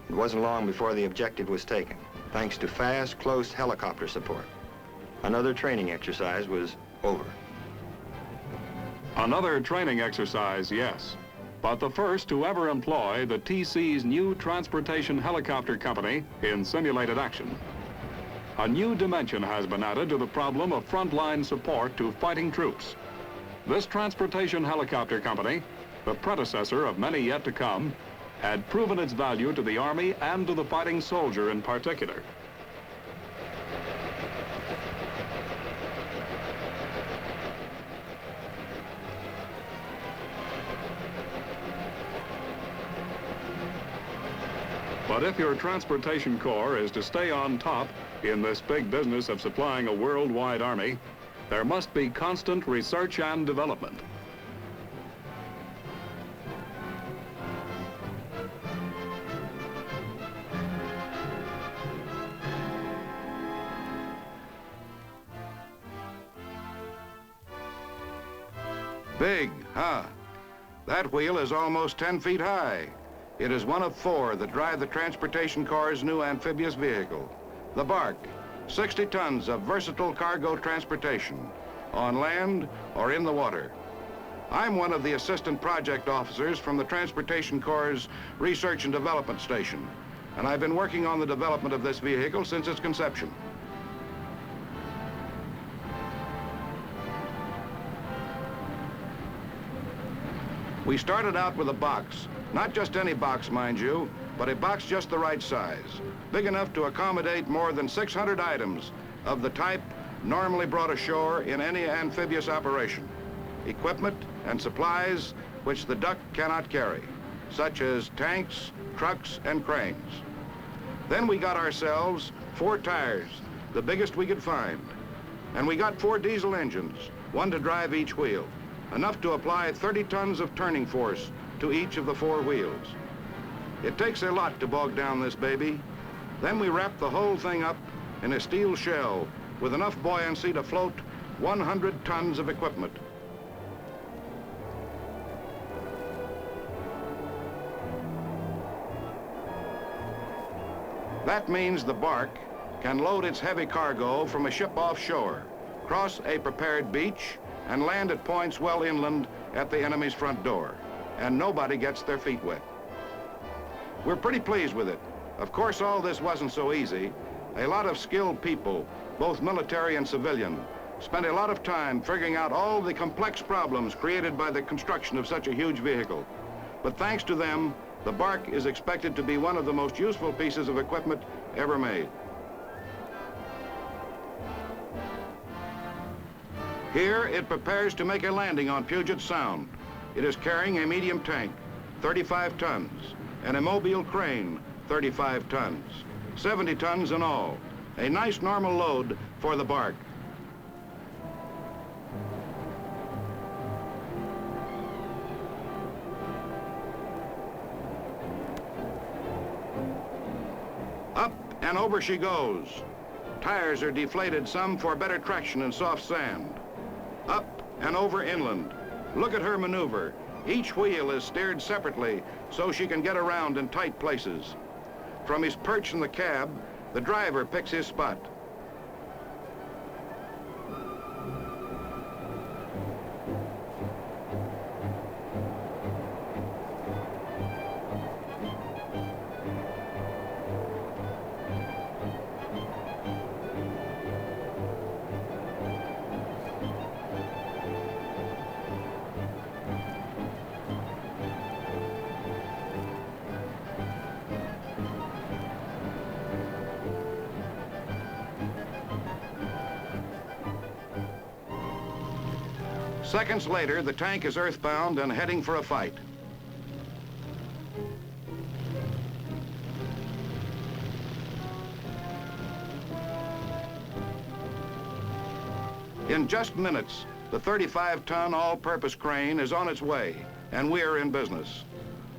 It wasn't long before the objective was taken, thanks to fast, close helicopter support. Another training exercise was over. Another training exercise, yes, but the first to ever employ the TC's new Transportation Helicopter Company in simulated action. A new dimension has been added to the problem of frontline support to fighting troops. This Transportation Helicopter Company, the predecessor of many yet to come, had proven its value to the Army and to the fighting soldier in particular. But if your transportation corps is to stay on top in this big business of supplying a worldwide army, there must be constant research and development. Big, huh? That wheel is almost 10 feet high. It is one of 4 that drive the Transportation Corps' new amphibious vehicle, the Bark, 60 tons of versatile cargo transportation, on land or in the water. I'm one of the assistant project officers from the Transportation Corps' Research and Development Station, and I've been working on the development of this vehicle since its conception. We started out with a box. Not just any box, mind you, but a box just the right size, big enough to accommodate more than 600 items of the type normally brought ashore in any amphibious operation. Equipment and supplies which the duck cannot carry, such as tanks, trucks, and cranes. Then we got ourselves 4 tires, the biggest we could find. And we got 4 diesel engines, one to drive each wheel, enough to apply 30 tons of turning force to each of the 4 wheels. It takes a lot to bog down this baby. Then we wrap the whole thing up in a steel shell with enough buoyancy to float 100 tons of equipment. That means the Bark can load its heavy cargo from a ship offshore, cross a prepared beach, and land at points well inland at the enemy's front door, and nobody gets their feet wet. We're pretty pleased with it. Of course, all this wasn't so easy. A lot of skilled people, both military and civilian, spent a lot of time figuring out all the complex problems created by the construction of such a huge vehicle. But thanks to them, the Bark is expected to be one of the most useful pieces of equipment ever made. Here, it prepares to make a landing on Puget Sound. It is carrying a medium tank, 35 tons, and a mobile crane, 35 tons, 70 tons in all. A nice normal load for the Bark. Up and over she goes. Tires are deflated, some for better traction in soft sand. Up and over inland. Look at her maneuver. Each wheel is steered separately so she can get around in tight places. From his perch in the cab, the driver picks his spot. Seconds later, the tank is earthbound and heading for a fight. In just minutes, the 35-ton all-purpose crane is on its way, and we're in business.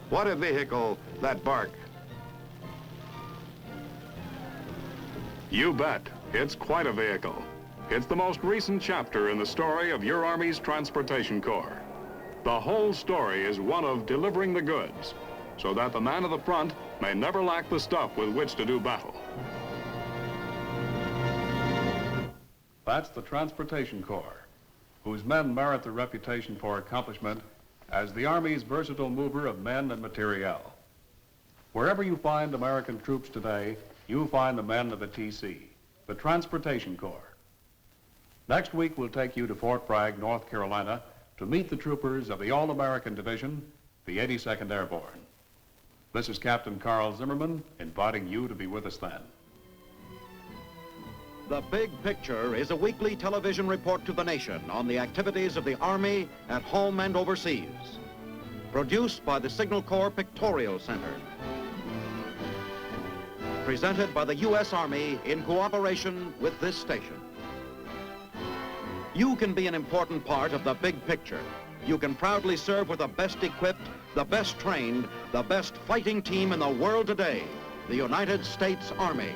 What a vehicle, that Bark. You bet. It's quite a vehicle. It's the most recent chapter in the story of your Army's Transportation Corps. The whole story is one of delivering the goods, so that the man at the front may never lack the stuff with which to do battle. That's the Transportation Corps, whose men merit the reputation for accomplishment as the Army's versatile mover of men and materiel. Wherever you find American troops today, you find the men of the TC, the Transportation Corps. Next week, we'll take you to Fort Bragg, North Carolina, to meet the troopers of the All-American Division, the 82nd Airborne. This is Captain Carl Zimmerman, inviting you to be with us then. The Big Picture is a weekly television report to the nation on the activities of the Army at home and overseas. Produced by the Signal Corps Pictorial Center. Presented by the U.S. Army in cooperation with this station. You can be an important part of the big picture. You can proudly serve with the best equipped, the best trained, the best fighting team in the world today, the United States Army.